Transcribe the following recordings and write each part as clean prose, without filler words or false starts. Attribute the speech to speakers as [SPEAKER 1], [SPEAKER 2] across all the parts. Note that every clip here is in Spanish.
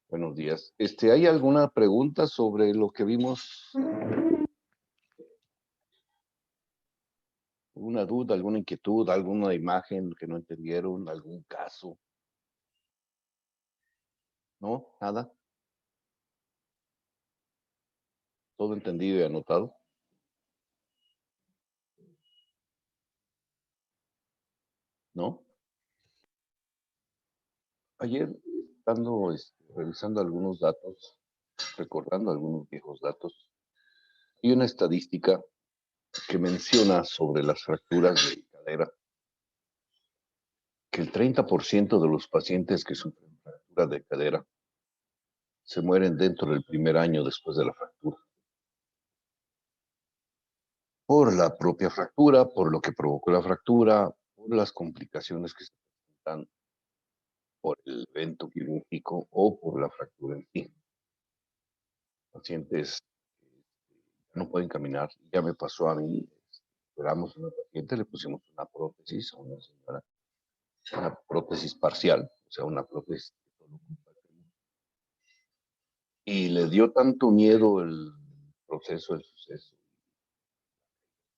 [SPEAKER 1] Buenos días. ¿Hay alguna pregunta sobre lo que vimos? ¿Alguna duda, alguna inquietud, alguna imagen que no entendieron, algún caso? ¿No? ¿Nada? ¿Todo entendido y anotado? ¿No? Ayer, estando revisando algunos datos, recordando algunos viejos datos, hay una estadística que menciona sobre las fracturas de cadera, que el 30% de los pacientes que sufren fractura de cadera se mueren dentro del primer año después de la fractura. Por la propia fractura, por lo que provocó la fractura, por las complicaciones que se presentan por el evento quirúrgico o por la fractura en sí. Pacientes no pueden caminar. Ya me pasó a mí. Operamos a una paciente, le pusimos una prótesis a una señora, una prótesis parcial, o sea, una prótesis que solo ocupa el fémur. Y le dio tanto miedo el proceso, el suceso,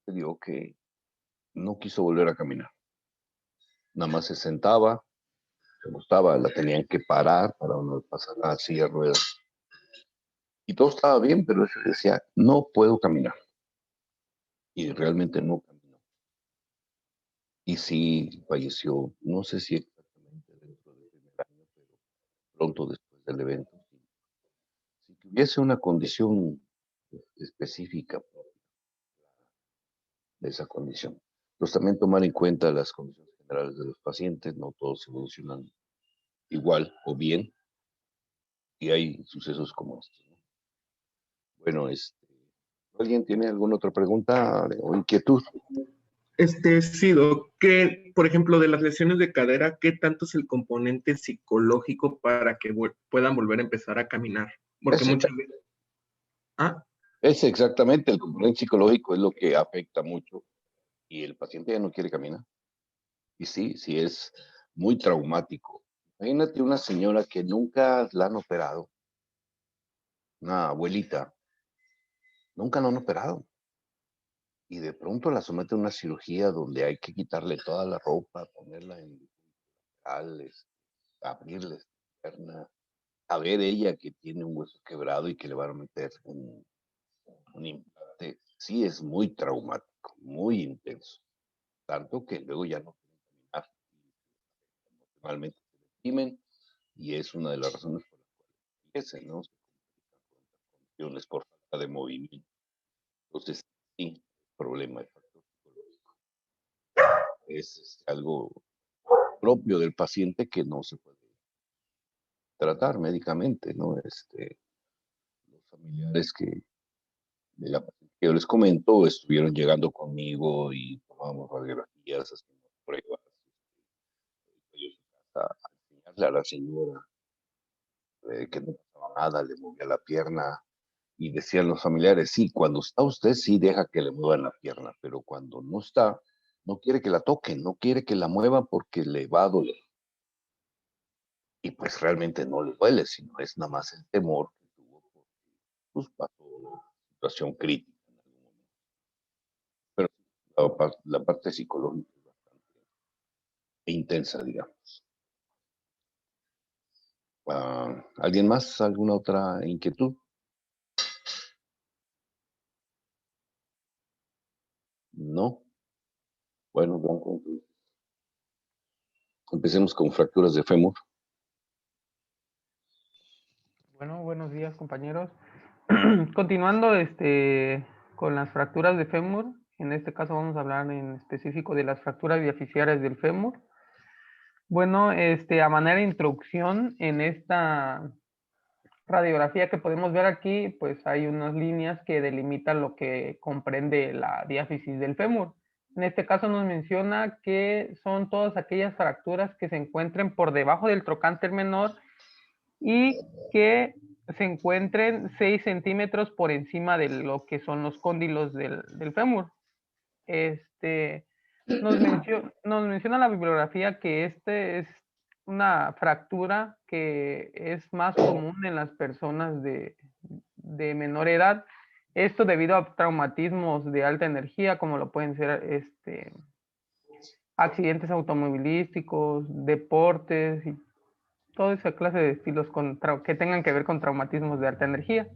[SPEAKER 1] le dio que no quiso volver a caminar. Nada más se sentaba, se gustaba, la tenían que parar para no pasar a la silla de ruedas. Y todo estaba bien, pero ella decía, no puedo caminar. Y realmente no caminó. Y sí falleció, no sé si exactamente dentro del primer año, pero pronto después del evento. Si tuviese una condición específica de esa condición. Pues también tomar en cuenta las condiciones generales de los pacientes, no todos evolucionan igual o bien, y hay sucesos como estos, ¿no? Bueno, ¿alguien tiene alguna otra pregunta o inquietud?
[SPEAKER 2] Sí, Doc, que, por ejemplo, de las lesiones de cadera, ¿qué tanto es el componente psicológico para que puedan volver a empezar a caminar? Porque
[SPEAKER 1] Es,
[SPEAKER 2] muchas veces... Ah,
[SPEAKER 1] es exactamente el componente psicológico, es lo que afecta mucho y el paciente ya no quiere caminar. Y sí, sí es muy traumático. Imagínate una señora que nunca la han operado, una abuelita, nunca la han operado. Y de pronto la someten a una cirugía donde hay que quitarle toda la ropa, ponerla en laterales, abrirle la pierna, a ver ella que tiene un hueso quebrado y que le van a meter un implante, sí es muy traumático, muy intenso. Tanto que luego ya no pueden caminar. Emocionalmente se deprimen y es una de las razones por las cuales fallecen, ¿no? Se complican con condiciones por falta de movimiento. Entonces, sí, problema de factor psicológico. Es algo propio del paciente que no se puede tratar médicamente, ¿no? Los familiares de la paciente que yo les comento estuvieron llegando conmigo y tomábamos radiografías, hacíamos pruebas. Yo a enseñarle a la señora que no pasaba nada, le movía la pierna y decían los familiares, sí, cuando está usted sí deja que le muevan la pierna, pero cuando no está, no quiere que la toquen, no quiere que la mueva porque le va a doler. Y pues realmente no le duele, sino es nada más el temor que tuvo porque pues, pasó una situación crítica en algún momento. Pero la parte psicológica es bastante intensa, digamos. ¿Alguien más? ¿Alguna otra inquietud? No. Bueno, Blanco, entonces, empecemos con fracturas de fémur.
[SPEAKER 3] Bueno, buenos días, compañeros. Continuando con las fracturas de fémur, en este caso vamos a hablar en específico de las fracturas diaficiales del fémur. Bueno, a manera de introducción, en esta radiografía que podemos ver aquí, pues hay unas líneas que delimitan lo que comprende la diáfisis del fémur. En este caso nos menciona que son todas aquellas fracturas que se encuentren por debajo del trocánter menor y que se encuentren 6 centímetros por encima de lo que son los cóndilos del fémur. Nos menciona la bibliografía que este es una fractura que es más común en las personas de menor edad. Esto debido a traumatismos de alta energía, como lo pueden ser accidentes automovilísticos, deportes y toda esa clase de estilos que tengan que ver con traumatismos de alta energía.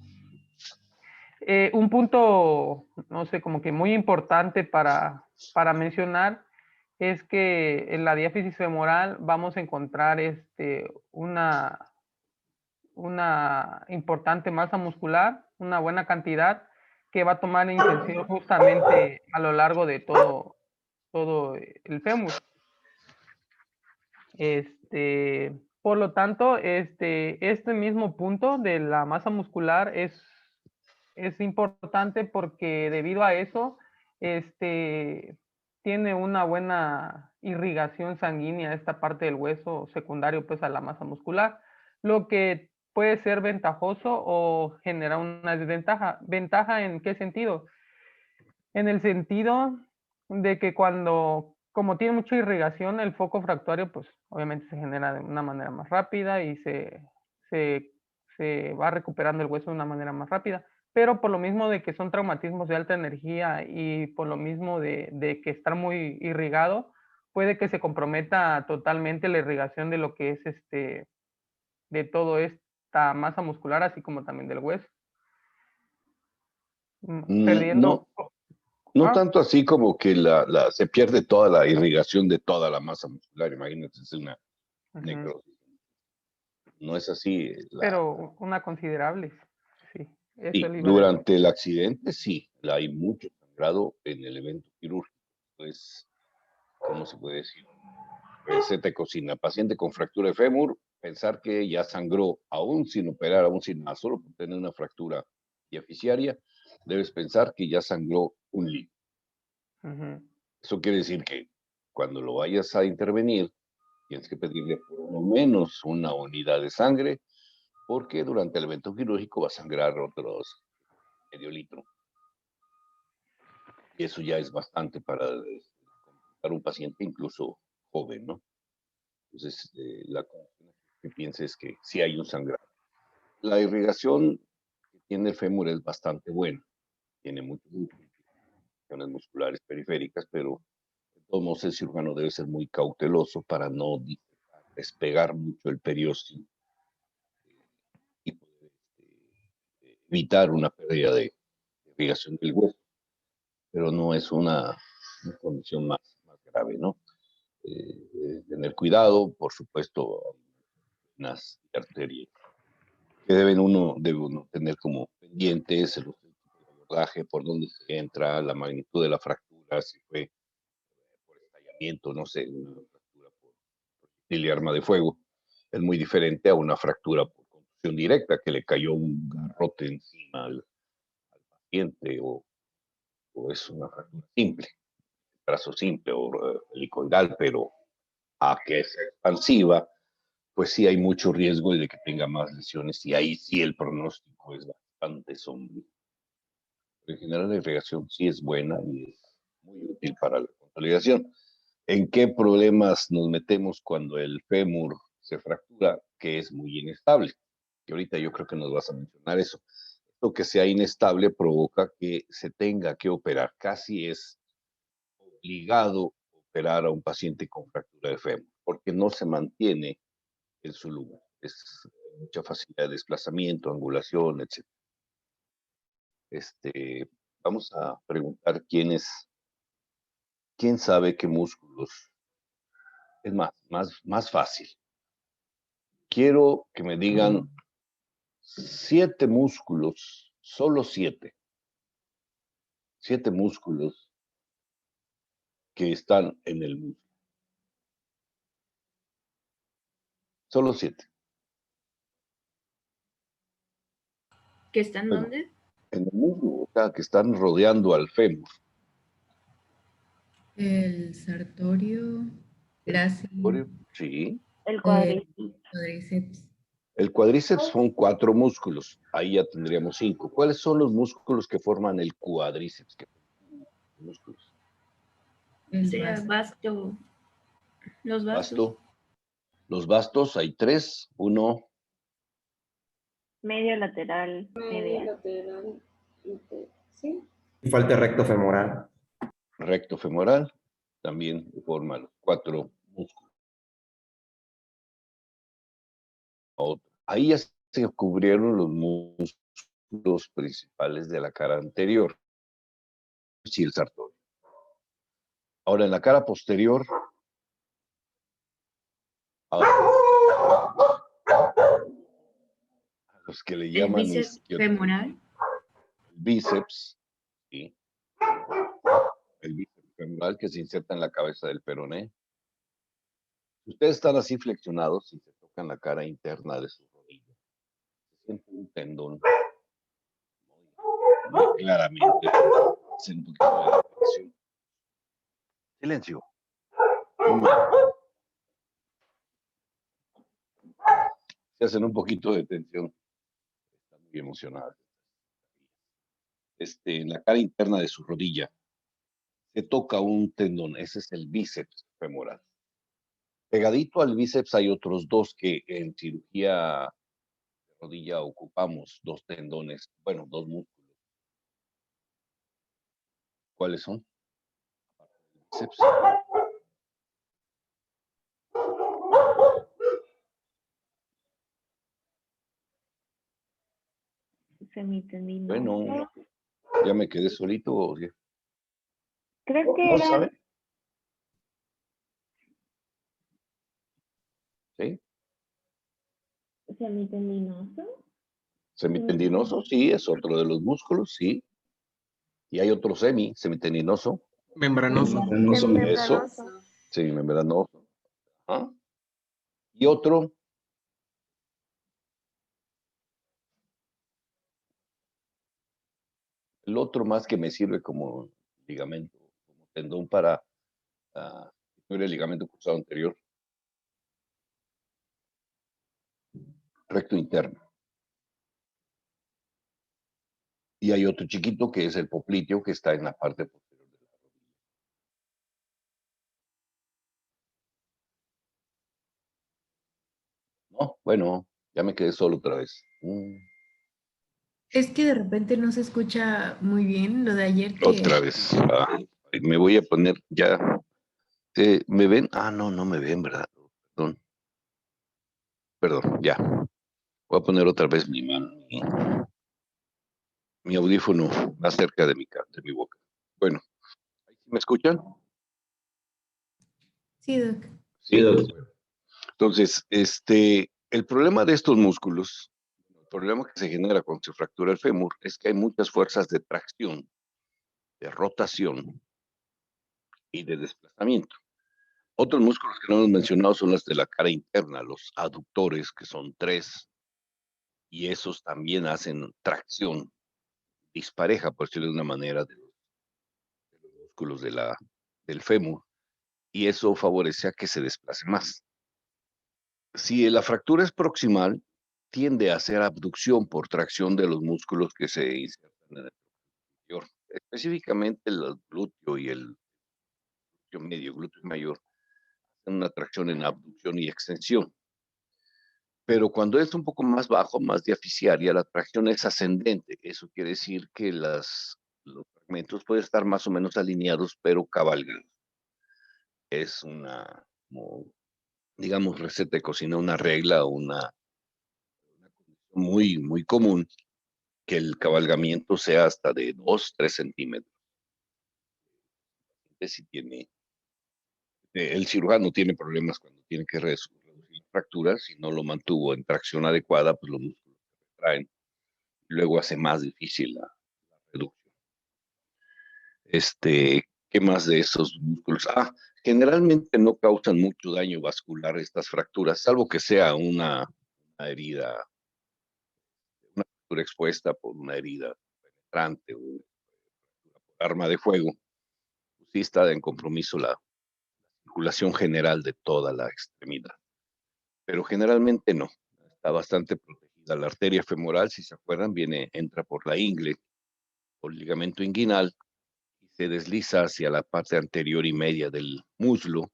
[SPEAKER 3] Un punto, no sé, como que muy importante para mencionar es que en la diáfisis femoral vamos a encontrar una importante masa muscular, una buena cantidad que va a tomar inserción justamente a lo largo de todo el fémur. Por lo tanto, este mismo punto de la masa muscular es importante porque debido a eso, tiene una buena irrigación sanguínea esta parte del hueso secundario pues a la masa muscular, lo que puede ser ventajoso o generar una desventaja. ¿Ventaja en qué sentido? En el sentido de que como tiene mucha irrigación, el foco fractuario pues obviamente se genera de una manera más rápida y se va recuperando el hueso de una manera más rápida, pero por lo mismo de que son traumatismos de alta energía y por lo mismo de que está muy irrigado, puede que se comprometa totalmente la irrigación de lo que es de todo esta masa muscular, así como también del hueso. Perdiendo...
[SPEAKER 1] No tanto así como que se pierde toda la irrigación de toda la masa muscular, imagínate, es una necrosis. No es así.
[SPEAKER 3] Pero una considerable, sí.
[SPEAKER 1] Sí, durante el accidente sí, hay mucho sangrado en el evento quirúrgico. Pues, ¿cómo se puede decir? Se te cocina. Paciente con fractura de fémur, pensar que ya sangró, aún sin operar, aún sin nada, solo por tener una fractura diaficiaria, debes pensar que ya sangró un líquido. Eso quiere decir que cuando lo vayas a intervenir, tienes que pedirle por lo menos una unidad de sangre, porque durante el evento quirúrgico va a sangrar otros medio litro. Y eso ya es bastante para un paciente incluso joven, ¿no? Entonces, la conclusión que piense es que sí hay un sangrado. La irrigación que tiene el fémur es bastante buena. Tiene muchas musculares periféricas, pero de todos modos el cirujano debe ser muy cauteloso para no despegar mucho el periósteo y poder evitar una pérdida de irrigación del hueso. Pero no es una condición más grave, ¿no? Tener cuidado, por supuesto, unas arterias que debe uno tener como pendientes, el abordaje, por dónde se entra, la magnitud de la fractura, si fue por estallamiento, no sé, una fractura por proyectil de arma de fuego, es muy diferente a una fractura por contusión directa, que le cayó un garrote encima al paciente, o es una fractura simple, brazo simple o helicoidal, pero a que es expansiva, pues sí hay mucho riesgo de que tenga más lesiones y ahí sí el pronóstico es bastante sombrío. En general la irrigación sí es buena y es muy útil para la consolidación. ¿En qué problemas nos metemos cuando el fémur se fractura? Que es muy inestable. Y ahorita yo creo que nos vas a mencionar eso. Lo que sea inestable provoca que se tenga que operar. Casi es obligado operar a un paciente con fractura de fémur, porque no se mantiene en su lugar. Es mucha facilidad de desplazamiento, angulación, etc. Vamos a preguntar quién sabe qué músculos. Es más fácil. Quiero que me digan 7 músculos, solo 7. 7 músculos que están en el músculo. Solo 7.
[SPEAKER 4] ¿Que están dónde?
[SPEAKER 1] En el muslo, o sea, que están rodeando al fémur.
[SPEAKER 5] El sartorio, grácil.
[SPEAKER 1] Sí.
[SPEAKER 4] El
[SPEAKER 5] Cuádriceps.
[SPEAKER 1] El cuádriceps son 4 músculos. Ahí ya tendríamos 5. ¿Cuáles son los músculos que forman el cuádriceps?
[SPEAKER 4] El vasto. Los vastos.
[SPEAKER 1] Vasto. Los bastos hay 3, uno,
[SPEAKER 6] Medio lateral, medial.
[SPEAKER 7] lateral, sí.
[SPEAKER 8] Y falta recto femoral.
[SPEAKER 1] recto femoral, también forma los 4 músculos. Ahí ya se cubrieron los músculos principales de la cara anterior. Sí, el sartorio. Ahora en la cara posterior, ahora, a los que le
[SPEAKER 5] El
[SPEAKER 1] llaman
[SPEAKER 5] bíceps femoral.
[SPEAKER 1] bíceps, ¿sí? El bíceps femoral que se inserta en la cabeza del peroné. Si ustedes están así flexionados y se tocan la cara interna de su rodilla, se siente un tendón muy claramente. Hacen un poquito de detención. Silencio. Se hacen un poquito de tensión. Están muy emocionadas. En la cara interna de su rodilla se toca un tendón, ese es el bíceps femoral. Pegadito al bíceps hay otros 2 que en cirugía de rodilla ocupamos, 2 tendones, bueno, 2 músculos. ¿Cuáles son? Bíceps.
[SPEAKER 6] Semitendinoso.
[SPEAKER 1] Bueno, ya me quedé solito. ¿O qué?
[SPEAKER 6] Creo que
[SPEAKER 1] ¿No
[SPEAKER 6] era
[SPEAKER 1] sabe? ¿Sí?
[SPEAKER 6] semitendinoso.
[SPEAKER 1] Semitendinoso, sí, es otro de los músculos, sí. Y hay otro semitendinoso.
[SPEAKER 2] Membranoso.
[SPEAKER 1] Eso, semimembranoso. ¿Ah? Y otro, el otro más que me sirve como ligamento, como tendón para el ligamento cruzado anterior, recto interno. Y hay otro chiquito que es el popliteo que está en la parte posterior de la rodilla. No, bueno, ya me quedé solo otra vez.
[SPEAKER 5] Es que de repente no se escucha muy bien lo de ayer que...
[SPEAKER 1] Otra vez. Me voy a poner ya. ¿Me ven? No, no me ven, ¿verdad? Perdón, ya. Voy a poner otra vez mi mano, mi audífono más cerca de mi boca. Bueno, ¿me escuchan?
[SPEAKER 5] Sí, Doc.
[SPEAKER 1] Sí. Entonces, el problema de estos músculos, el problema que se genera cuando se fractura el fémur, es que hay muchas fuerzas de tracción, de rotación y de desplazamiento. Otros músculos que no hemos mencionado son las de la cara interna, los aductores, que son 3, y esos también hacen tracción dispareja, por decirlo de una manera, de los músculos del fémur, y eso favorece a que se desplace más. Si la fractura es proximal, tiende a hacer abducción por tracción de los músculos que se insertan en el interior, específicamente el glúteo y el glúteo medio, glúteo mayor, hacen una tracción en abducción y extensión. Pero cuando es un poco más bajo, más diaficiaria, la tracción es ascendente. Eso quiere decir que los fragmentos pueden estar más o menos alineados, pero cabalgan. Es una, digamos, receta de cocina, una regla, una condición muy, muy común que el cabalgamiento sea hasta de 2-3 centímetros. Si tiene, el cirujano tiene problemas cuando tiene que reducir fracturas, si no lo mantuvo en tracción adecuada, pues los músculos se retraen. Luego hace más difícil la reducción. ¿Qué más de esos músculos? Generalmente no causan mucho daño vascular estas fracturas, salvo que sea una herida, una fractura expuesta por una herida penetrante o una fractura por arma de fuego. Sí está en compromiso la circulación general de toda la extremidad. Pero generalmente no. Está bastante protegida. La arteria femoral, si se acuerdan, entra por la ingle, por el ligamento inguinal, y se desliza hacia la parte anterior y media del muslo,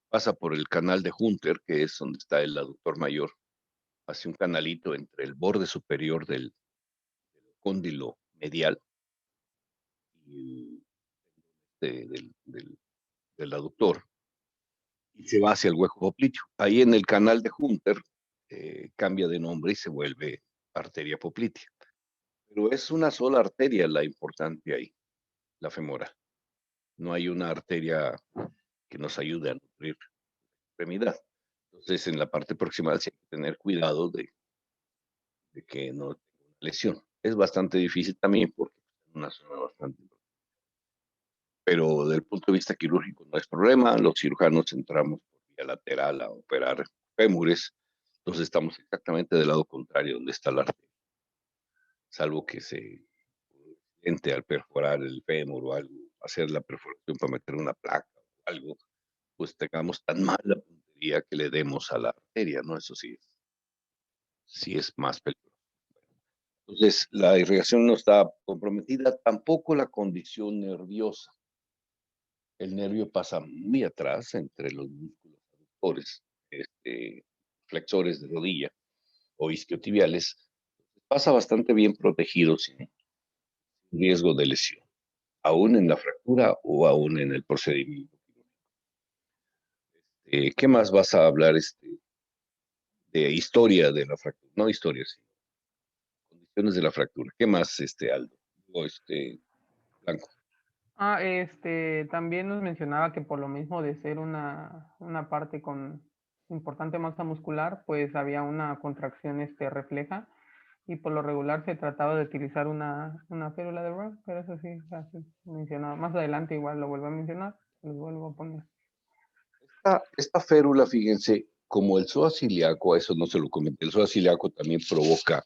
[SPEAKER 1] pasa por el canal de Hunter, que es donde está el aductor mayor, hace un canalito entre el borde superior del cóndilo medial y del aductor, y se va hacia el hueco popliteo. Ahí en el canal de Hunter cambia de nombre y se vuelve arteria poplitea. Pero es una sola arteria la importante ahí, la femoral. No hay una arteria que nos ayude a nutrir la extremidad. Entonces, en la parte proximal sí hay que tener cuidado de que no tenga una lesión. Es bastante difícil también porque es una zona bastante. Pero desde el punto de vista quirúrgico no es problema. Los cirujanos entramos por vía lateral a operar fémures. Entonces estamos exactamente del lado contrario donde está la arteria. Salvo que se entre al perforar el fémur o algo, hacer la perforación para meter una placa o algo, pues tengamos tan mala puntería que le demos a la arteria, ¿no? Eso sí es más peligroso. Entonces, la irrigación no está comprometida, tampoco la condición nerviosa. El nervio pasa muy atrás entre los músculos aductores, flexores de rodilla o isquiotibiales. Pasa bastante bien protegido sin riesgo de lesión, aún en la fractura o aún en el procedimiento. ¿Qué más vas a hablar de historia de la fractura? No historia, sí. Condiciones de la fractura. ¿Qué más, Aldo? O Blanco.
[SPEAKER 3] También nos mencionaba que por lo mismo de ser una parte con importante masa muscular, pues había una contracción refleja, y por lo regular se trataba de utilizar una férula de Brown, pero eso sí, así mencionaba. Más adelante igual lo vuelvo a mencionar, lo vuelvo a poner.
[SPEAKER 1] Esta férula, fíjense, como el psoas ciliaco, a eso no se lo comenté, el psoas ciliaco también provoca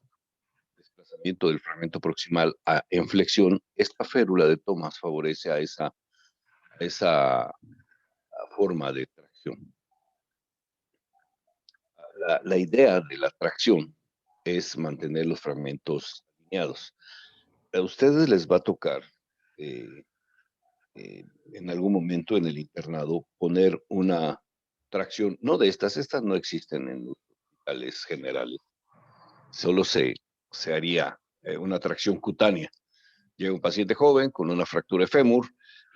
[SPEAKER 1] desplazamiento del fragmento proximal en flexión. Esta férula de Thomas favorece a esa forma de tracción. La idea de la tracción es mantener los fragmentos alineados. A ustedes les va a tocar en algún momento en el internado poner una tracción, no de estas no existen en los hospitales generales, solo se haría una tracción cutánea. Llega un paciente joven con una fractura de fémur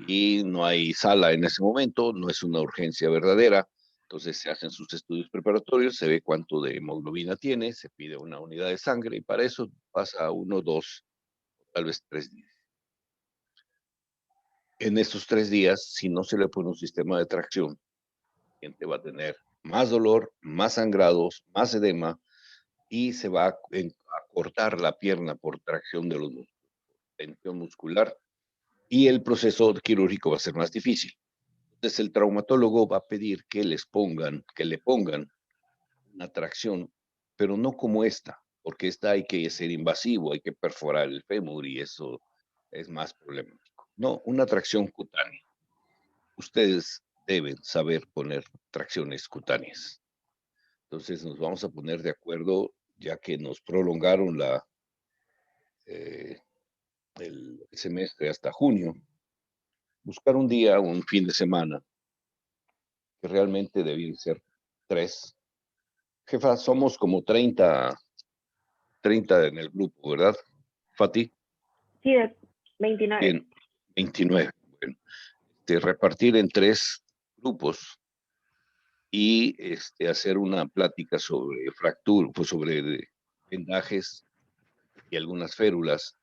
[SPEAKER 1] y no hay sala en ese momento, no es una urgencia verdadera, entonces se hacen sus estudios preparatorios, se ve cuánto de hemoglobina tiene, se pide una unidad de sangre y para eso pasa 1, 2, tal vez 3 días. En estos 3 días, si no se le pone un sistema de tracción, el paciente va a tener más dolor, más sangrados, más edema y se va a cortar la pierna por tracción de los músculos, tensión muscular, y el proceso quirúrgico va a ser más difícil. Entonces el traumatólogo va a pedir que le pongan una tracción, pero no como esta, porque esta hay que ser invasivo, hay que perforar el fémur y eso es más problemático. No, una tracción cutánea. Ustedes deben saber poner tracciones cutáneas. Entonces nos vamos a poner de acuerdo, ya que nos prolongaron el semestre hasta junio, buscar un día, un fin de semana, que realmente debían ser 3. Jefa, somos como 30 en el grupo, ¿verdad, Fati?
[SPEAKER 6] Sí, de 29.
[SPEAKER 1] Bien, 29. Bueno, repartir en 3 grupos y hacer una plática sobre fractura, pues sobre vendajes y algunas férulas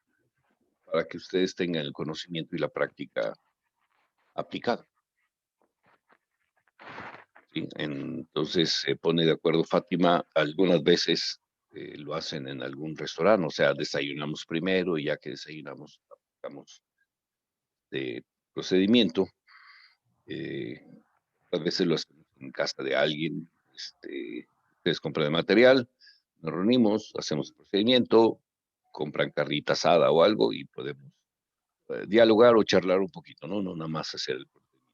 [SPEAKER 1] para que ustedes tengan el conocimiento y la práctica aplicada. ¿Sí? Entonces se pone de acuerdo Fátima, algunas veces lo hacen en algún restaurante, o sea, desayunamos primero y ya que desayunamos, aplicamos de procedimiento. A veces lo hacemos en casa de alguien, ustedes compran el material, nos reunimos, hacemos el procedimiento, compran carnita asada o algo y podemos dialogar o charlar un poquito, ¿no? No nada más hacer el procedimiento.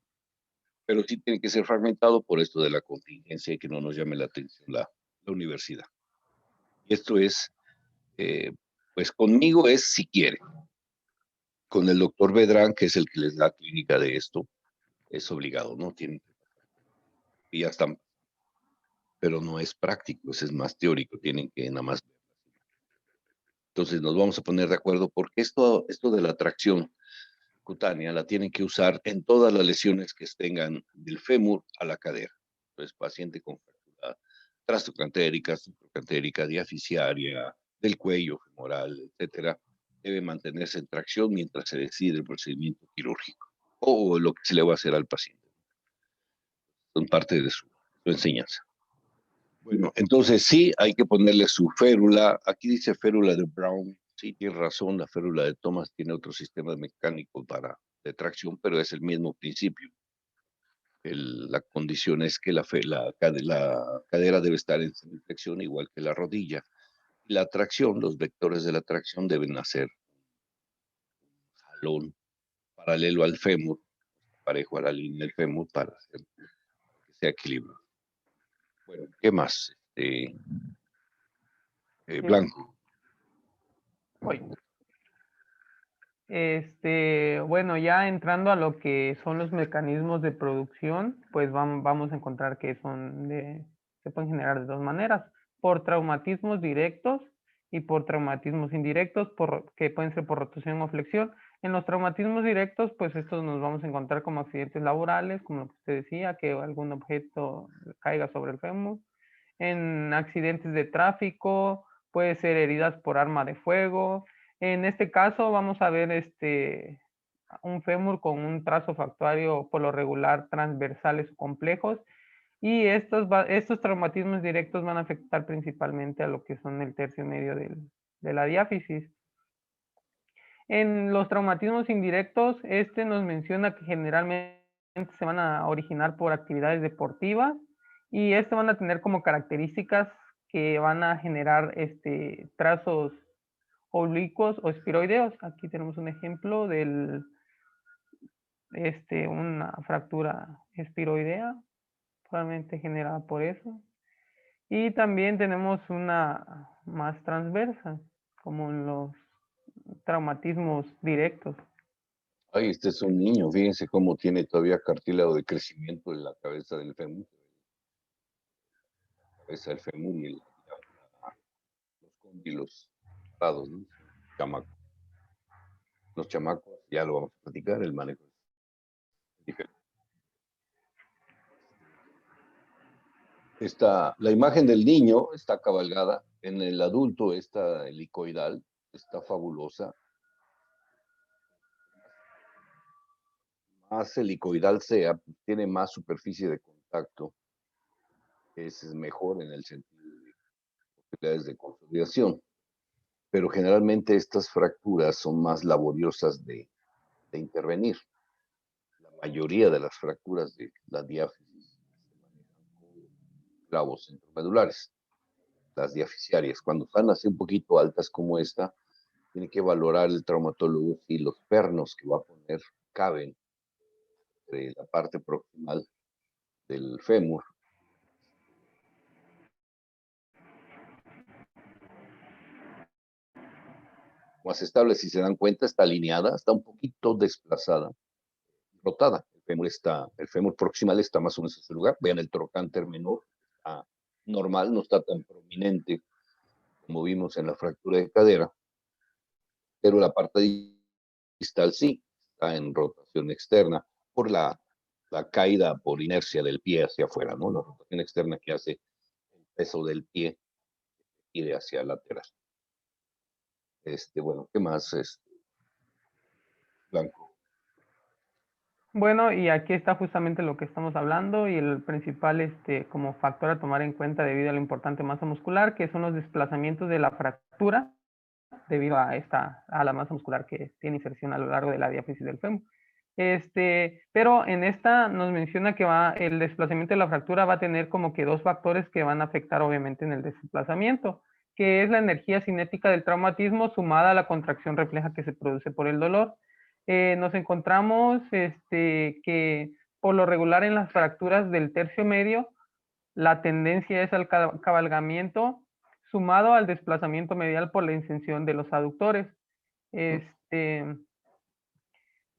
[SPEAKER 1] Pero sí tiene que ser fragmentado por esto de la contingencia y que no nos llame la atención la universidad. Y esto es, pues conmigo es si quiere. Con el doctor Bedrán, que es el que les da clínica de esto, es obligado, ¿no? Tienen que. y ya están. Pero no es práctico, es más teórico, tienen que nada más. Entonces nos vamos a poner de acuerdo porque esto de la tracción cutánea la tienen que usar en todas las lesiones que tengan del fémur a la cadera. Entonces, paciente con fractura trastocantérica, subtrocantérica, diafisiaria, del cuello femoral, etcétera, debe mantenerse en tracción mientras se decide el procedimiento quirúrgico o lo que se le va a hacer al paciente. Son parte de su enseñanza. Bueno, entonces sí, hay que ponerle su férula. Aquí dice férula de Brown. Sí, tiene razón, la férula de Thomas tiene otro sistema mecánico de tracción, pero es el mismo principio. La condición es que la cadera debe estar en flexión igual que la rodilla. La tracción, los vectores de la tracción deben hacer un jalón paralelo al fémur, parejo a la línea del fémur para hacer que sea equilibrado. Bueno, ¿qué más? Blanco.
[SPEAKER 3] Voy. Bueno, ya entrando a lo que son los mecanismos de producción, pues vamos a encontrar que se pueden generar de dos maneras, por traumatismos directos y por traumatismos indirectos, que pueden ser por rotación o flexión. En los traumatismos directos, pues estos nos vamos a encontrar como accidentes laborales, como lo que usted decía, que algún objeto caiga sobre el fémur. En accidentes de tráfico, puede ser heridas por arma de fuego. En este caso vamos a ver un fémur con un trazo factuario por lo regular transversales complejos, y estos traumatismos directos van a afectar principalmente a lo que son el tercio medio de la diáfisis. En los traumatismos indirectos, nos menciona que generalmente se van a originar por actividades deportivas, y van a tener como características que van a generar trazos oblicuos o espiroideos. Aquí tenemos un ejemplo de una fractura espiroidea, probablemente generada por eso. Y también tenemos una más transversa, como en los traumatismos directos.
[SPEAKER 1] Ay, este es un niño, fíjense cómo tiene todavía cartílago de crecimiento en la cabeza del fémur. La cabeza del fémur y los cóndilos cerrados, ¿no? Chamaco. Los chamacos, ya lo vamos a platicar, el manejo es diferente. La imagen del niño está cabalgada, en el adulto esta helicoidal está fabulosa. Más helicoidal sea, tiene más superficie de contacto, es mejor en el sentido de posibilidades de consolidación. Pero generalmente estas fracturas son más laboriosas de intervenir. La mayoría de las fracturas de la diáfisis se manejan con clavos centromedulares, las diafisiarias. Cuando están así un poquito altas como esta, tiene que valorar el traumatólogo si los pernos que va a poner caben entre la parte proximal del fémur. Más estable, si se dan cuenta, está alineada, está un poquito desplazada, rotada. El fémur proximal está más o menos en ese lugar. Vean el trocánter menor, está normal, no está tan prominente como vimos en la fractura de cadera, pero la parte distal sí, está en rotación externa por la caída por inercia del pie hacia afuera, ¿no? La rotación externa que hace el peso del pie y de hacia lateral. Bueno, ¿qué más? Blanco.
[SPEAKER 3] Bueno, y aquí está justamente lo que estamos hablando, y el principal como factor a tomar en cuenta debido a la importante masa muscular, que son los desplazamientos de la fractura debido a la masa muscular que tiene inserción a lo largo de la diáfisis del fémur. Pero en esta nos menciona que el desplazamiento de la fractura va a tener como que dos factores que van a afectar obviamente en el desplazamiento, que es la energía cinética del traumatismo sumada a la contracción refleja que se produce por el dolor. Nos encontramos que por lo regular en las fracturas del tercio medio, la tendencia es al cabalgamiento sumado al desplazamiento medial por la inserción de los aductores. En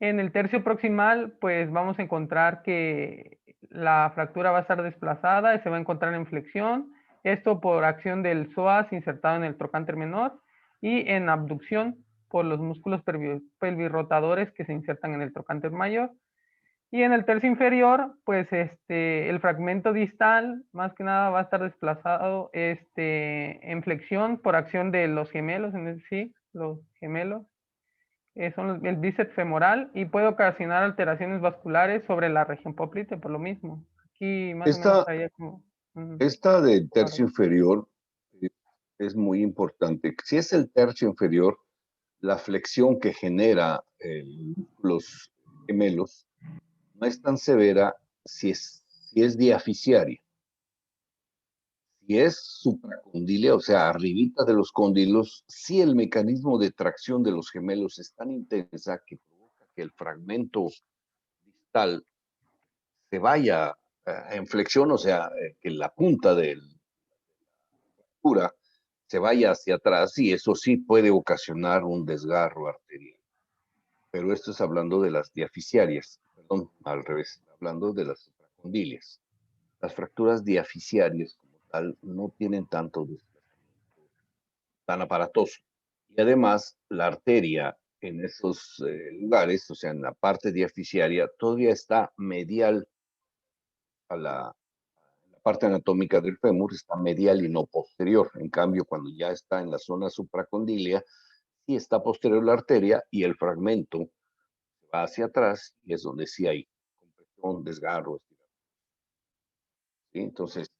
[SPEAKER 3] el tercio proximal, pues vamos a encontrar que la fractura va a estar desplazada y se va a encontrar en flexión. Esto por acción del psoas insertado en el trocánter menor y en abducción por los músculos pelvirrotadores que se insertan en el trocánter mayor. Y en el tercio inferior, pues el fragmento distal, más que nada, va a estar desplazado en flexión por acción de los gemelos, sí, los gemelos. Son el bíceps femoral y puede ocasionar alteraciones vasculares sobre la región poplite por lo mismo. Aquí más o menos
[SPEAKER 1] Esta,
[SPEAKER 3] estaría como...
[SPEAKER 1] esta del tercio inferior es muy importante. Si es el tercio inferior, la flexión que genera los gemelos no es tan severa si es diaficiaria. Si es supracondilia, o sea, arribita de los cóndilos, si el mecanismo de tracción de los gemelos es tan intensa que provoca que el fragmento distal se vaya en flexión, o sea, que la punta de la fractura se vaya hacia atrás, y eso sí puede ocasionar un desgarro arterial. Pero esto es hablando de las diaficiarias, perdón, al revés, hablando de las supracondilias. Las fracturas diaficiarias como tal no tienen tanto desplazamiento tan aparatoso. Y además, la arteria en esos lugares, o sea, en la parte diaficiaria, todavía está medial a la parte anatómica del fémur, está medial y no posterior. En cambio, cuando ya está en la zona supracondilia, sí está posterior la arteria y el fragmento va hacia atrás, y es donde sí hay compresión, desgarro. ¿Sí? Entonces,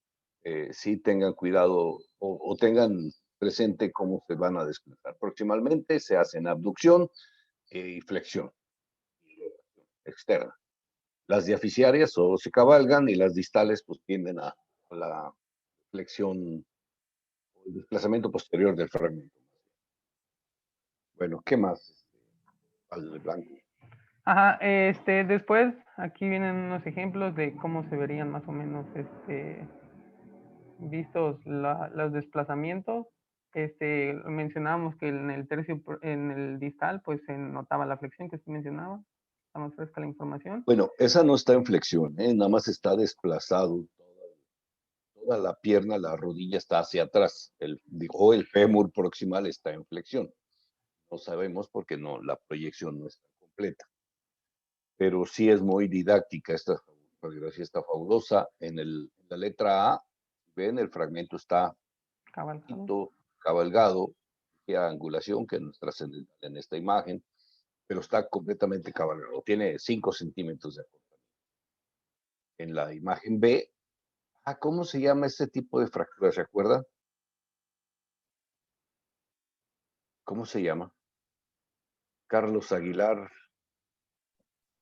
[SPEAKER 1] sí tengan cuidado o tengan presente cómo se van a desplazar. Proximalmente se hacen abducción y flexión externa. Las diaficiarias solo se cabalgan y las distales pues tienden a la flexión o el desplazamiento posterior del fragmento. Bueno, ¿qué más? Al blanco.
[SPEAKER 3] Ajá, después aquí vienen unos ejemplos de cómo se verían más o menos vistos los desplazamientos. Mencionábamos que en el tercio, en el distal, pues se notaba la flexión que usted mencionaba. Está más fresca la información.
[SPEAKER 1] Bueno, esa no está en flexión, nada más está desplazado. Toda la pierna, la rodilla está hacia atrás, o el fémur proximal está en flexión. No sabemos porque no, la proyección no está completa. Pero sí es muy didáctica esta radiografía, está fabulosa. En la letra A, ven, el fragmento está cabalgado, que angulación, que no es trascendental en esta imagen, pero está completamente cabalgado, tiene 5 centímetros de acortamiento. En la imagen B, ¿cómo se llama este tipo de fractura? ¿Se acuerdan? ¿Cómo se llama? Carlos Aguilar.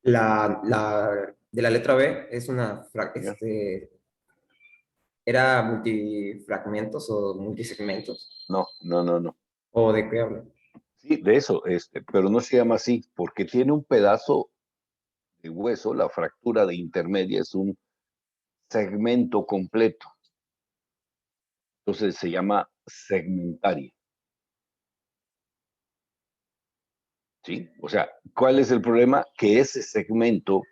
[SPEAKER 8] De la letra B es ¿era multifragmentos o multisegmentos?
[SPEAKER 1] No.
[SPEAKER 8] ¿O de qué habla?
[SPEAKER 1] Sí, de eso, pero no se llama así, porque tiene un pedazo de hueso, la fractura de intermedia es un segmento completo. Entonces se llama segmentaria. ¿Sí? O sea, ¿cuál es el problema? Que ese segmento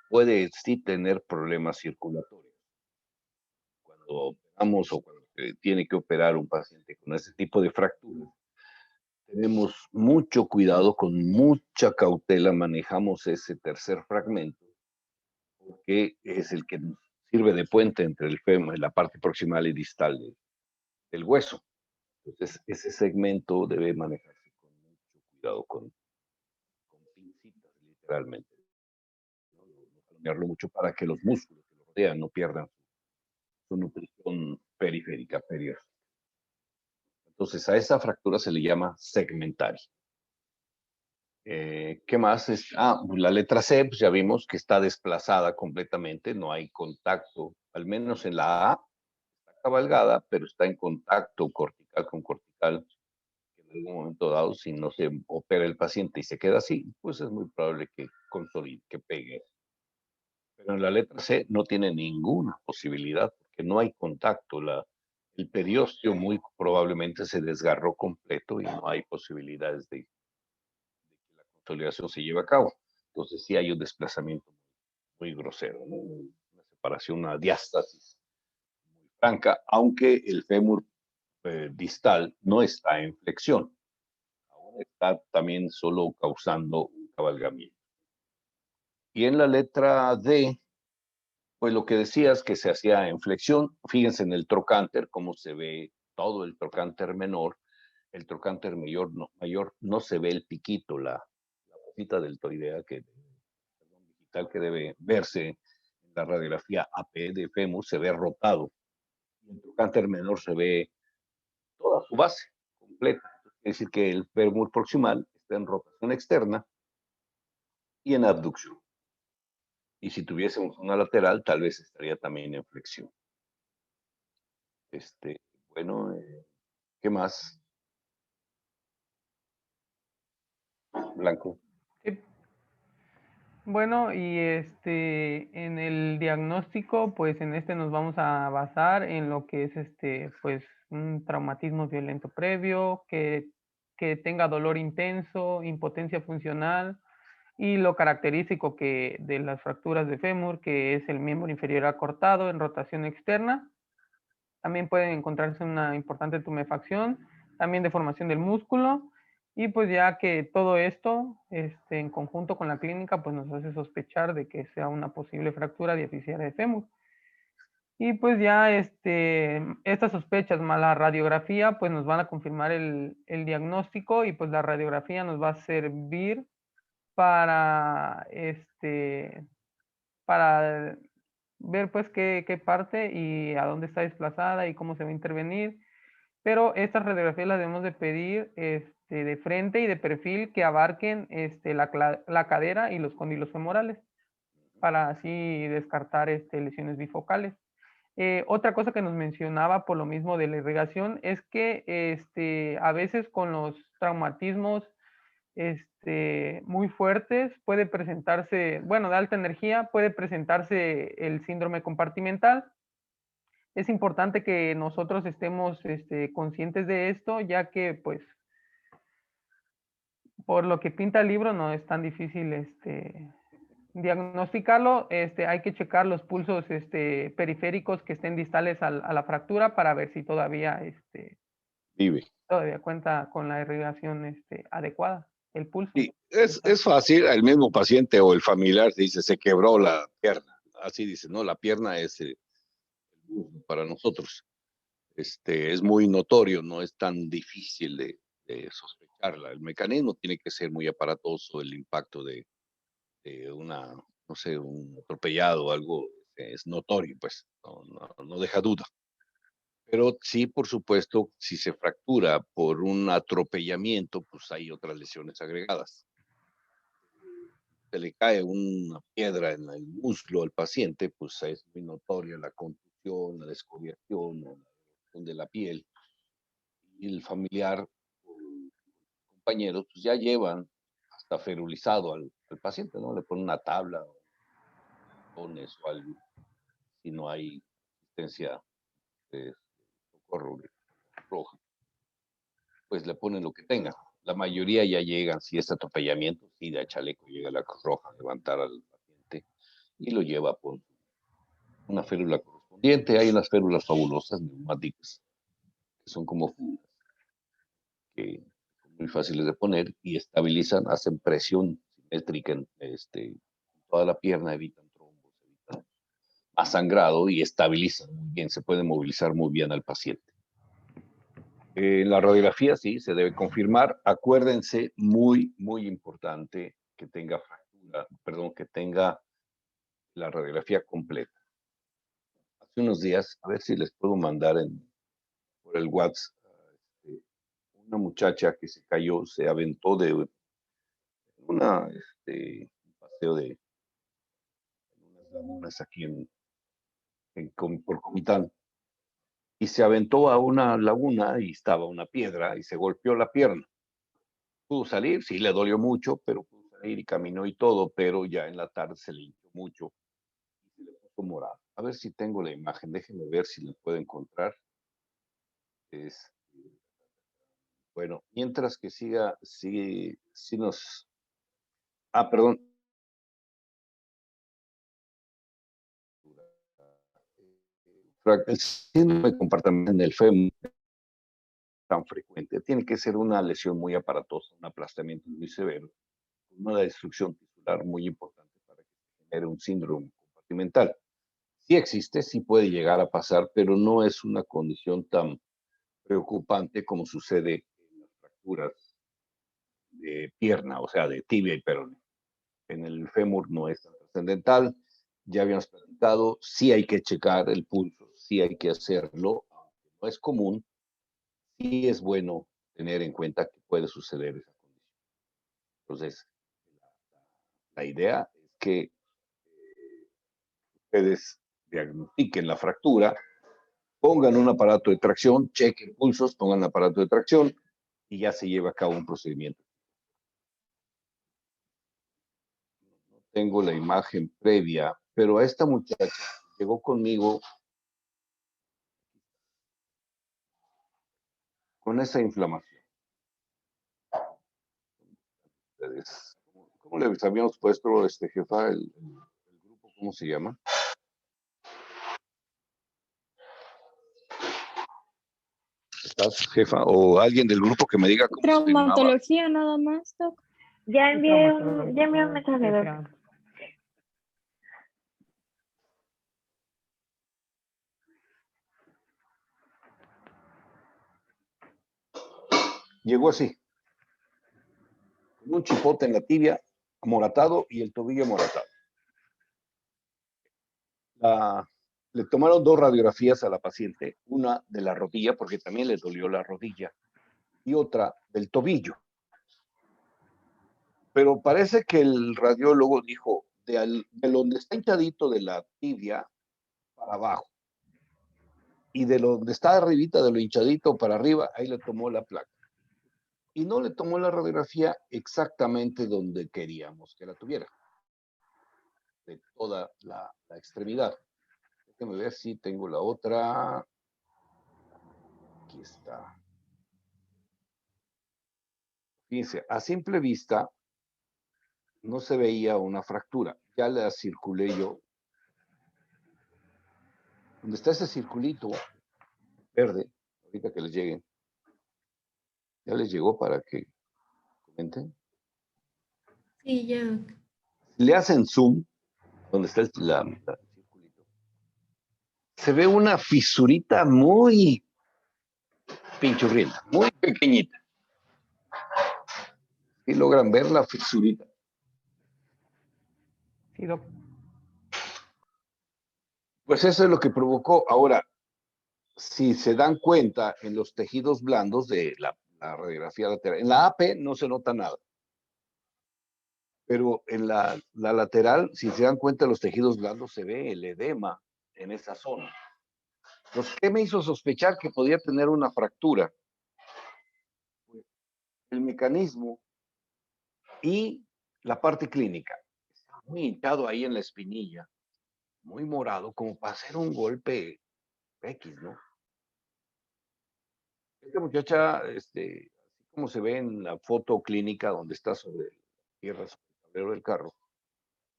[SPEAKER 1] puede sí tener problemas circulatorios. Cuando operamos o cuando tiene que operar un paciente con ese tipo de fracturas, tenemos mucho cuidado, con mucha cautela manejamos ese tercer fragmento, porque es el que nos sirve de puente entre el fémur, la parte proximal y distal del hueso. Entonces, ese segmento debe manejarse con mucho cuidado, con pincitas, literalmente. No cambiarlo mucho para que los músculos que lo rodean no pierdan su nutrición periférica, perióstica. Entonces, a esa fractura se le llama segmentaria. ¿Qué más? La letra C, pues ya vimos que está desplazada completamente, no hay contacto, al menos en la A, está cabalgada, pero está en contacto cortical con cortical. En algún momento dado, si no se opera el paciente y se queda así, pues es muy probable que consolide, que pegue. Pero en la letra C no tiene ninguna posibilidad, porque no hay contacto. El periósteo muy probablemente se desgarró completo y no hay posibilidades de que la consolidación se lleve a cabo. Entonces sí hay un desplazamiento muy grosero, ¿no? Una separación, una diástasis muy franca, aunque el fémur distal no está en flexión, ahora está también solo causando un cabalgamiento. Y en la letra D, pues lo que decías que se hacía en flexión, fíjense en el trocánter, cómo se ve todo el trocánter menor, el trocánter mayor no se ve el piquito, la cosita deltoidea digital que debe verse en la radiografía AP de fémur, se ve rotado. En el trocánter menor se ve toda su base completa. Es decir, que el fémur proximal está en rotación externa y en abducción. Y si tuviésemos una lateral, tal vez estaría también en flexión. Bueno, ¿qué más? Blanco.
[SPEAKER 3] Sí. Bueno, y en el diagnóstico, pues en nos vamos a basar en lo que es pues un traumatismo violento previo, que tenga dolor intenso, impotencia funcional, y lo característico de las fracturas de fémur, que es el miembro inferior acortado en rotación externa. También pueden encontrarse una importante tumefacción, también deformación del músculo, y pues ya que todo esto, en conjunto con la clínica, pues nos hace sospechar de que sea una posible fractura diaficiaria de fémur. Y pues ya estas sospechas más la radiografía, pues nos van a confirmar el diagnóstico, y pues la radiografía nos va a servir para, para ver pues qué parte y a dónde está desplazada y cómo se va a intervenir. Pero estas radiografías las debemos de pedir de frente y de perfil que abarquen la cadera y los cóndilos femorales, para así descartar lesiones bifocales. Otra cosa que nos mencionaba por lo mismo de la irrigación es que a veces con los traumatismos muy fuertes puede presentarse, bueno, de alta energía, puede presentarse el síndrome compartimental. Es importante que nosotros estemos conscientes de esto, ya que pues por lo que pinta el libro no es tan difícil diagnosticarlo. Hay que checar los pulsos periféricos que estén distales a la fractura para ver si todavía
[SPEAKER 1] Vive.
[SPEAKER 3] todavía cuenta con la irrigación adecuada, el pulso.
[SPEAKER 1] Sí, es fácil, el mismo paciente o el familiar dice, se quebró la pierna. Así dice, no, la pierna es para nosotros. Es muy notorio, no es tan difícil de sospecharla. El mecanismo tiene que ser muy aparatoso, el impacto de una, no sé, un atropellado o algo es notorio, pues, no deja duda. Pero sí, por supuesto, si se fractura por un atropellamiento, pues hay otras lesiones agregadas. Se le cae una piedra en el muslo al paciente, pues es muy notoria la contusión, la descoriación, la erosión de la piel. Y el familiar o compañeros, pues ya llevan hasta ferulizado al paciente, ¿no? Le ponen una tabla, o algo, si no hay asistencia de socorro roja, pues le ponen lo que tengan. La mayoría ya llegan, si es atropellamiento, si de chaleco llega la Cruz Roja a levantar al paciente y lo lleva por una férula correspondiente. Hay unas férulas fabulosas, neumáticas, que son como fundas, que son muy fáciles de poner y estabilizan, hacen presión simétrica en toda la pierna, evitan trombos, evitan más sangrado y estabilizan muy bien, se puede movilizar muy bien al paciente. La radiografía sí se debe confirmar. Acuérdense, muy, muy importante que tenga fractura, perdón, que tenga la radiografía completa. Hace unos días, a ver si les puedo mandar por el WhatsApp, una muchacha que se cayó, se aventó de un paseo de unas lagunas aquí por Comitán, y se aventó a una laguna y estaba una piedra y se golpeó la pierna. Pudo salir, sí le dolió mucho, pero pudo salir y caminó y todo, pero ya en la tarde se le hinchó mucho y se le puso morado. A ver si tengo la imagen, déjenme ver si la puedo encontrar. Bueno, mientras que siga, sí nos... Ah, perdón. el síndrome de comportamiento en el fémur tan frecuente. Tiene que ser una lesión muy aparatosa, un aplastamiento muy severo, una destrucción tisular muy importante para que se genere un síndrome compartimental. Sí existe, sí puede llegar a pasar, pero no es una condición tan preocupante como sucede en las fracturas de pierna, o sea, de tibia y peroné. En el fémur no es tan trascendental, ya habíamos platicado, sí hay que checar el pulso, sí hay que hacerlo, aunque no es común, sí es bueno tener en cuenta que puede suceder esa condición. Entonces, la idea es que ustedes diagnostiquen la fractura, pongan un aparato de tracción, chequen pulsos, pongan el aparato de tracción y ya se lleva a cabo un procedimiento. No tengo la imagen previa, pero a esta muchacha llegó conmigo con esa inflamación. ¿Cómo le habíamos puesto, jefa, el grupo, cómo se llama? ¿Estás, jefa? O alguien del grupo que me diga cómo se llamaba.
[SPEAKER 9] Traumatología nada más, Doc.
[SPEAKER 6] Ya envié un mensaje, Doc.
[SPEAKER 1] Llegó así, con un chipote en la tibia, amoratado y el tobillo amoratado. Le tomaron 2 radiografías a la paciente, una de la rodilla, porque también le dolió la rodilla, y otra del tobillo. Pero parece que el radiólogo dijo, de donde está hinchadito de la tibia para abajo, y de donde está arribita de lo hinchadito para arriba, ahí le tomó la placa. Y no le tomó la radiografía exactamente donde queríamos que la tuviera, de toda la extremidad. Déjenme ver si tengo la otra. Aquí está. Fíjense, a simple vista no se veía una fractura. Ya la circulé yo. Donde está ese circulito verde, ahorita que les lleguen. ¿Ya les llegó para que comenten?
[SPEAKER 5] Sí, ya.
[SPEAKER 1] Le hacen zoom, donde está el circulito. Se ve una fisurita muy pinchurrienta, muy pequeñita. ¿Sí logran ver la fisurita?
[SPEAKER 3] Sí, Doc.
[SPEAKER 1] Pues eso es lo que provocó. Ahora, si se dan cuenta en los tejidos blandos de la radiografía lateral, en la AP no se nota nada. Pero en la lateral, si se dan cuenta, los tejidos blandos se ve el edema en esa zona. Entonces, ¿qué me hizo sospechar que podía tener una fractura? Pues, el mecanismo y la parte clínica. Está muy hinchado ahí en la espinilla, muy morado, como para hacer un golpe X, ¿no? Esta muchacha, así como se ve en la foto clínica donde está sobre la tierra, sobre el tablero del carro,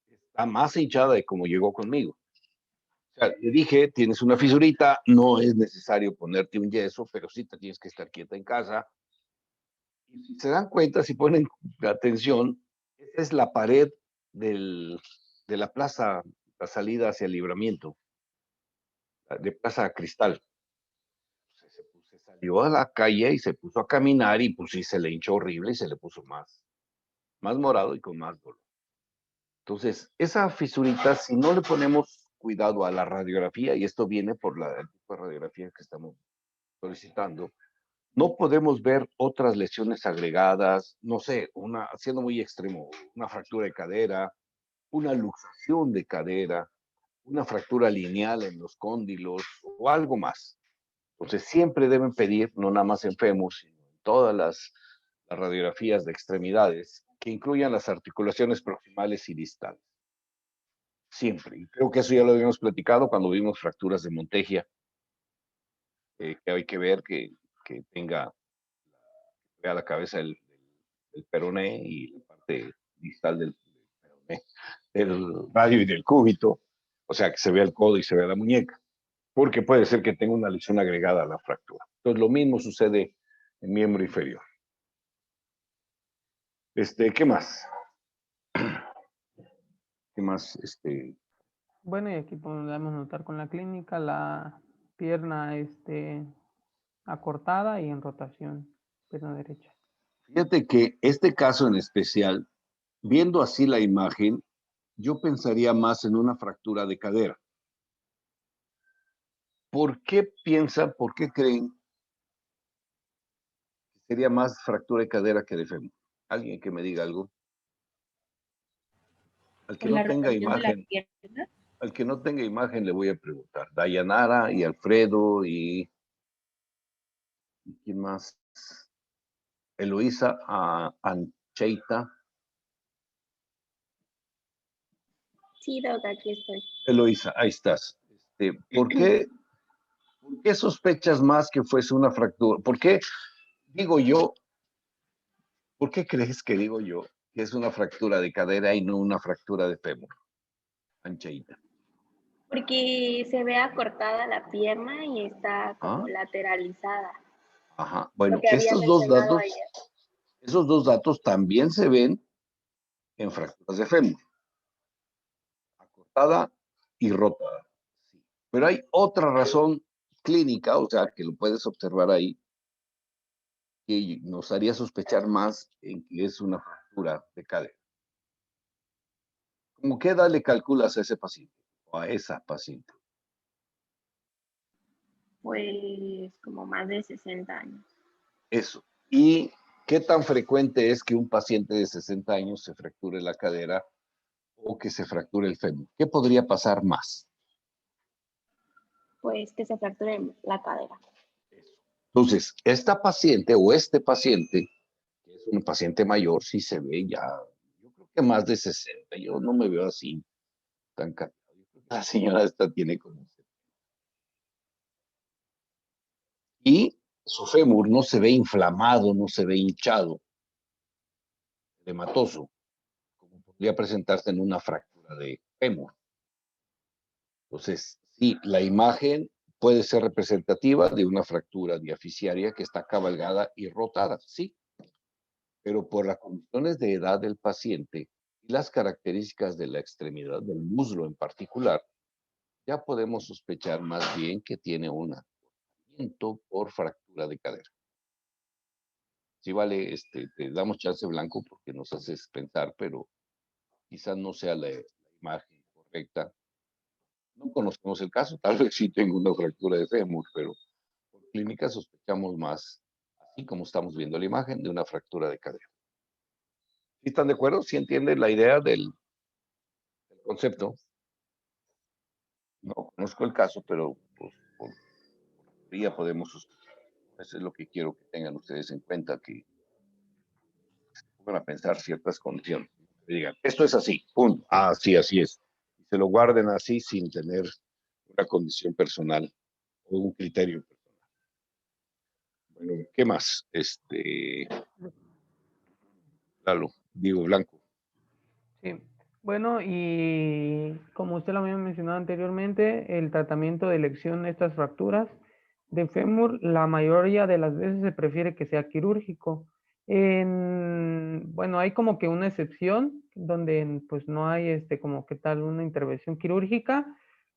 [SPEAKER 1] está más hinchada de como llegó conmigo. O sea, le dije, tienes una fisurita, no es necesario ponerte un yeso, pero sí te tienes que estar quieta en casa. Y si se dan cuenta, si ponen atención, esa es la pared de la plaza, la salida hacia el Libramiento, de Plaza Cristal. Se salió a la calle y se puso a caminar y pues sí se le hinchó horrible y se le puso más morado y con más dolor. Entonces, esa fisurita, si no le ponemos cuidado a la radiografía, y esto viene por el tipo de radiografía que estamos solicitando, no podemos ver otras lesiones agregadas, no sé, siendo muy extremo, una fractura de cadera, una luxación de cadera, una fractura lineal en los cóndilos o algo más. Entonces, siempre deben pedir, no nada más en fémur, sino en todas las radiografías de extremidades, que incluyan las articulaciones proximales y distales. Siempre. Y creo que eso ya lo habíamos platicado cuando vimos fracturas de Montegia, que hay que ver que tenga a la cabeza el peroné y la parte distal del peroné, del radio y del cúbito, o sea, que se vea el codo y se vea la muñeca. porque puede ser que tenga una lesión agregada a la fractura. Entonces, lo mismo sucede en miembro inferior. ¿Qué más? ¿Qué más?
[SPEAKER 3] Bueno, y aquí podemos notar con la clínica la pierna acortada y en rotación, pierna derecha.
[SPEAKER 1] Fíjate que este caso en especial, viendo así la imagen, yo pensaría más en una fractura de cadera. ¿Por qué piensan, por qué creen que sería más fractura de cadera que de fémur? ¿Alguien que me diga algo? Al que
[SPEAKER 4] Por la
[SPEAKER 1] no tenga
[SPEAKER 4] rotación de la
[SPEAKER 1] imagen,
[SPEAKER 4] pierna.
[SPEAKER 1] al que no tenga imagen le voy a preguntar. Dayanara y Alfredo ¿y quién más? Eloísa Ancheita.
[SPEAKER 7] Sí, Doc, aquí estoy.
[SPEAKER 1] Eloísa, ahí estás. ¿Por qué sospechas más que fuese una fractura? ¿Por qué digo yo? ¿Por qué crees que digo yo que es una fractura de cadera y no una fractura de fémur? Ancheita.
[SPEAKER 7] Porque se ve acortada la pierna y está como
[SPEAKER 1] ¿Ah?
[SPEAKER 7] lateralizada.
[SPEAKER 1] Ajá. Bueno,
[SPEAKER 7] Lo que había mencionado ayer.
[SPEAKER 1] esos dos datos también se ven en fracturas de fémur. Acortada y rotada. Sí. Pero hay otra razón clínica, o sea, que lo puedes observar ahí, que nos haría sospechar más en que es una fractura de cadera. ¿Cómo qué edad le calculas a ese paciente o a esa paciente?
[SPEAKER 7] Pues como más de 60 años.
[SPEAKER 1] Eso. ¿Y qué tan frecuente es que un paciente de 60 años se fracture la cadera o que se fracture el fémur? ¿Qué podría pasar más?
[SPEAKER 7] Pues que se fracture la cadera.
[SPEAKER 1] Entonces, esta paciente o este paciente, que es un paciente mayor, sí se ve ya, yo creo que más de 60. Yo no me veo así tan cargado. La señora esta tiene como 70. Y su fémur no se ve inflamado, no se ve hinchado, edematoso, como podría presentarse en una fractura de fémur. Entonces, sí, la imagen puede ser representativa de una fractura diaficiaria que está cabalgada y rotada, sí, pero por las condiciones de edad del paciente y las características de la extremidad del muslo en particular, ya podemos sospechar más bien que tiene un acortamiento por fractura de cadera. Sí, vale, te damos chance blanco porque nos haces pensar, pero quizás no sea la imagen correcta. No conocemos el caso, tal vez sí tengo una fractura de fémur, pero por clínica sospechamos más, así como estamos viendo la imagen, de una fractura de cadera. ¿Sí están de acuerdo? ¿Sí entienden la idea del concepto? No conozco el caso, pero pues, por teoría podemos sospechar. Eso es lo que quiero que tengan ustedes en cuenta, que se pongan a pensar ciertas condiciones. Que digan, esto es así, punto. Ah, sí, así es. Y se lo guarden así sin tener una condición personal o un criterio personal. Bueno, ¿qué más? Lalo, digo Blanco.
[SPEAKER 3] Sí, bueno, y como usted lo había mencionado anteriormente, el tratamiento de elección de estas fracturas de fémur, la mayoría de las veces se prefiere que sea quirúrgico. Bueno, hay como que una excepción donde pues no hay como que tal una intervención quirúrgica,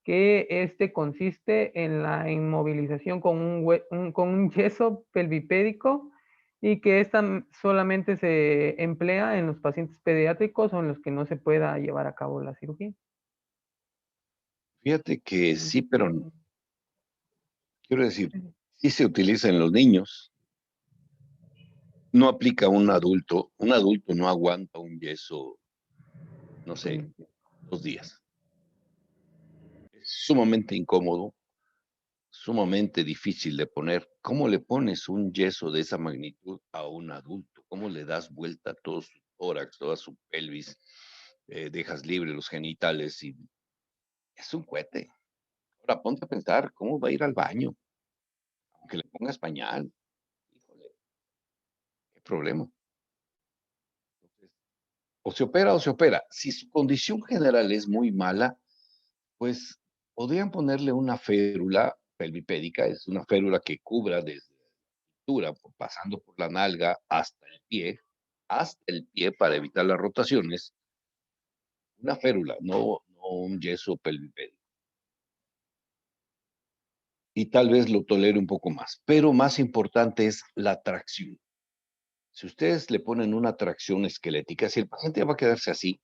[SPEAKER 3] que consiste en la inmovilización con con un yeso pelvipédico, y que esta solamente se emplea en los pacientes pediátricos o en los que no se pueda llevar a cabo la cirugía.
[SPEAKER 1] Fíjate que sí, pero no. Quiero decir, sí se utiliza en los niños. No aplica a un adulto. Un adulto no aguanta un yeso, no sé, 2 días. Es sumamente incómodo, sumamente difícil de poner. ¿Cómo le pones un yeso de esa magnitud a un adulto? ¿Cómo le das vuelta a todo su tórax, toda su pelvis? Dejas libre los genitales y es un cohete. Ahora ponte a pensar, ¿cómo va a ir al baño? Aunque le pongas pañal. Híjole, qué problema. Entonces, o se opera o se opera. Si su condición general es muy mala, pues podrían ponerle una férula pelvipédica, es una férula que cubra desde la cintura, pasando por la nalga hasta el pie para evitar las rotaciones. Una férula, no un yeso pelvipédico. Y tal vez lo tolere un poco más, pero más importante es la tracción. Si ustedes le ponen una tracción esquelética, si el paciente va a quedarse así,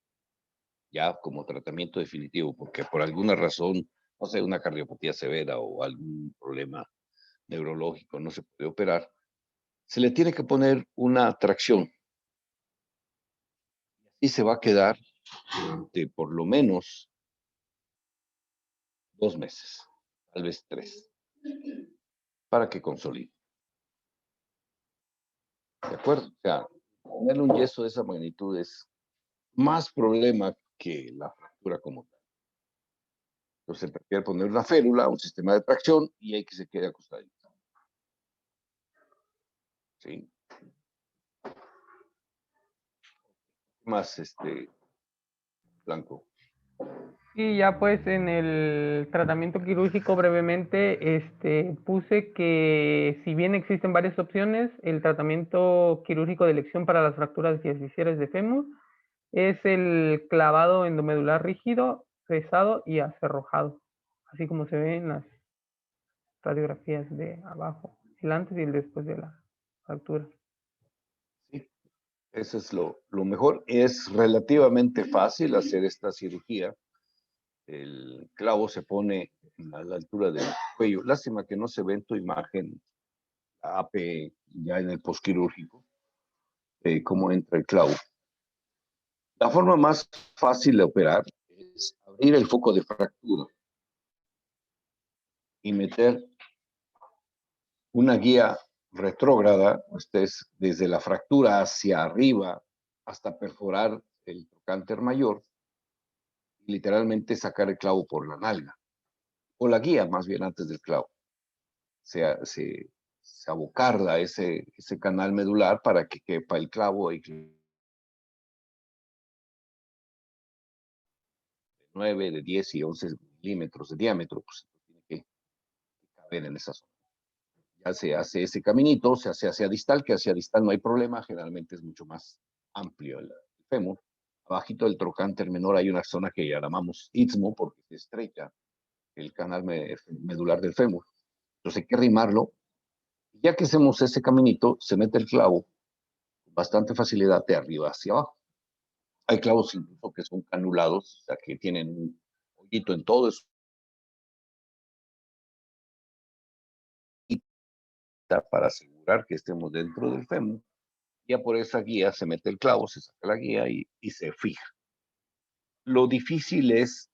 [SPEAKER 1] ya como tratamiento definitivo, porque por alguna razón, no sé, una cardiopatía severa o algún problema neurológico no se puede operar, se le tiene que poner una tracción. Y se va a quedar de por lo menos 2 meses, tal vez 3, para que consolide. ¿De acuerdo? O sea, ponerle un yeso de esa magnitud es más problema que la fractura como tal. Entonces, se prefiere poner una férula, un sistema de tracción y hay que se quede acostadito. ¿Sí? Más, Blanco.
[SPEAKER 3] Y ya pues en el tratamiento quirúrgico brevemente puse que si bien existen varias opciones, el tratamiento quirúrgico de elección para las fracturas diapiciares de fémur es el clavado endomedular rígido, fresado y acerrojado, así como se ve en las radiografías de abajo, el antes y el después de la fractura.
[SPEAKER 1] Sí, eso es lo mejor. Es relativamente fácil hacer esta cirugía. El clavo se pone a la altura del cuello. Lástima que no se ve en tu imagen AP ya en el posquirúrgico, cómo entra el clavo. La forma más fácil de operar es abrir el foco de fractura y meter una guía retrógrada, ustedes desde la fractura hacia arriba hasta perforar el trocánter mayor, y literalmente sacar el clavo por la nalga, o la guía más bien antes del clavo. Se abocarda ese canal medular para que quepa el clavo y 9, de 10 y 11 milímetros de diámetro, pues tiene que caber en esa zona. Ya se hace ese caminito, se hace hacia distal, que hacia distal no hay problema, generalmente es mucho más amplio el fémur. Abajito del trocánter menor hay una zona que llamamos istmo, porque se estrecha el canal medular del fémur. Entonces hay que rimarlo. Ya que hacemos ese caminito, se mete el clavo con bastante facilidad de arriba hacia abajo. Hay clavos incluso que son canulados, o sea, que tienen un hoyito en todo eso. Para asegurar que estemos dentro del fémur. Ya por esa guía se mete el clavo, se saca la guía y se fija. Lo difícil es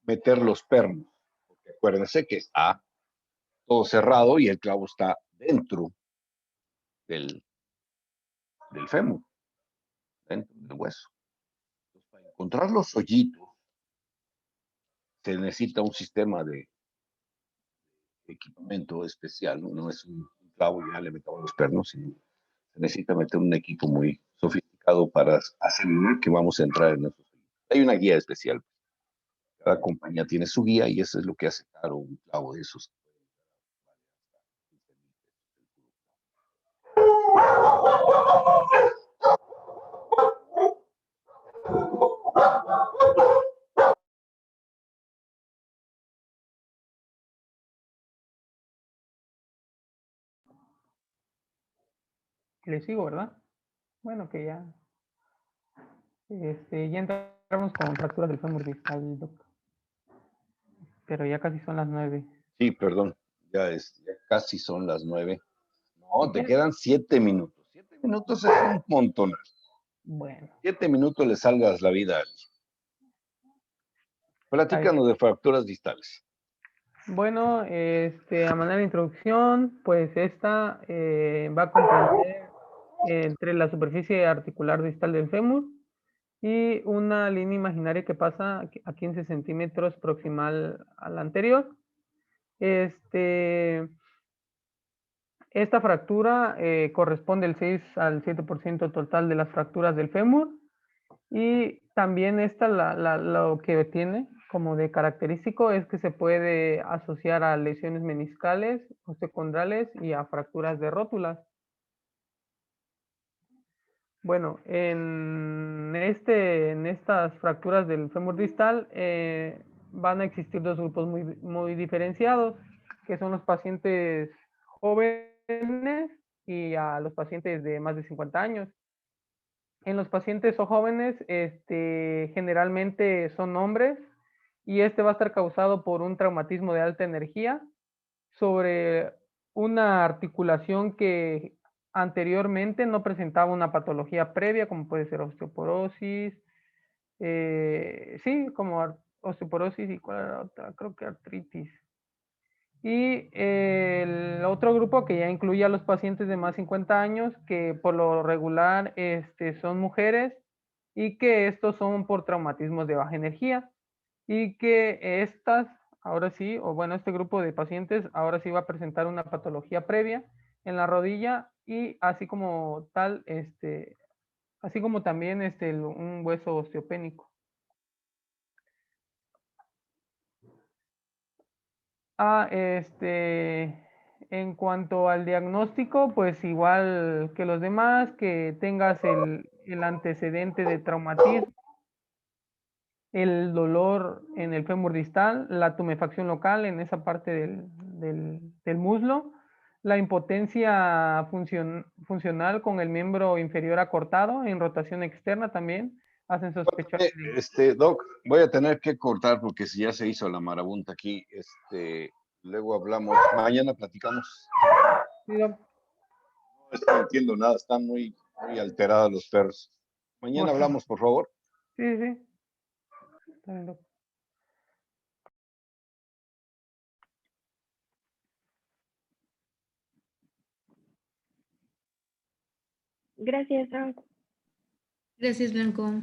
[SPEAKER 1] meter los pernos, porque acuérdense que está todo cerrado y el clavo está dentro del fémur, dentro del hueso. Entonces, para encontrar los hoyitos, se necesita un sistema de equipamiento especial, no es un clavo y ya le metamos los pernos, sino se necesita meter un equipo muy sofisticado para asegurar que vamos a entrar en esos hoyitos. Hay una guía especial. Cada compañía tiene su guía y eso es lo que hace caro un clavo de esos.
[SPEAKER 3] Le sigo, ¿verdad? Bueno, que ya ya entramos con fracturas del fémur distal, doctor. Pero ya casi son las 9.
[SPEAKER 1] Sí, perdón, ya casi son las 9. No, te quedan 7 minutos. 7 minutos es un montón.
[SPEAKER 3] Bueno.
[SPEAKER 1] 7 minutos le salgas la vida. Platícanos de fracturas distales.
[SPEAKER 3] Bueno, a manera de introducción, pues esta va a comprender entre la superficie articular distal del fémur y una línea imaginaria que pasa a 15 centímetros proximal a la anterior. Esta fractura corresponde el 6 al 7% total de las fracturas del fémur y también esta lo que tiene como de característico es que se puede asociar a lesiones meniscales, osteocondrales y a fracturas de rótulas. Bueno, en estas fracturas del fémur distal van a existir dos grupos muy diferenciados, que son los pacientes jóvenes y a los pacientes de más de 50 años. En los pacientes o jóvenes, generalmente son hombres y va a estar causado por un traumatismo de alta energía sobre una articulación que anteriormente no presentaba una patología previa, como puede ser osteoporosis, sí, como osteoporosis y cuál era otra, creo que artritis. Y el otro grupo que ya incluye a los pacientes de más de 50 años, que por lo regular son mujeres y que estos son por traumatismos de baja energía y que ahora sí, o bueno, este grupo de pacientes ahora sí va a presentar una patología previa en la rodilla y así como tal, así como también un hueso osteopénico. En cuanto al diagnóstico, pues igual que los demás, que tengas el antecedente de traumatismo, el dolor en el fémur distal, la tumefacción local en esa parte del muslo, la impotencia funcional con el miembro inferior acortado en rotación externa también, hacen sospechar.
[SPEAKER 1] Doc, voy a tener que cortar porque si ya se hizo la marabunta aquí, luego hablamos, mañana platicamos.
[SPEAKER 3] Sí, Doc.
[SPEAKER 1] No entiendo nada, están muy alterados los perros. Mañana hablamos, por favor.
[SPEAKER 3] Sí, sí. Está bien, Doc.
[SPEAKER 6] Gracias, Doc.
[SPEAKER 5] Gracias, Blanco.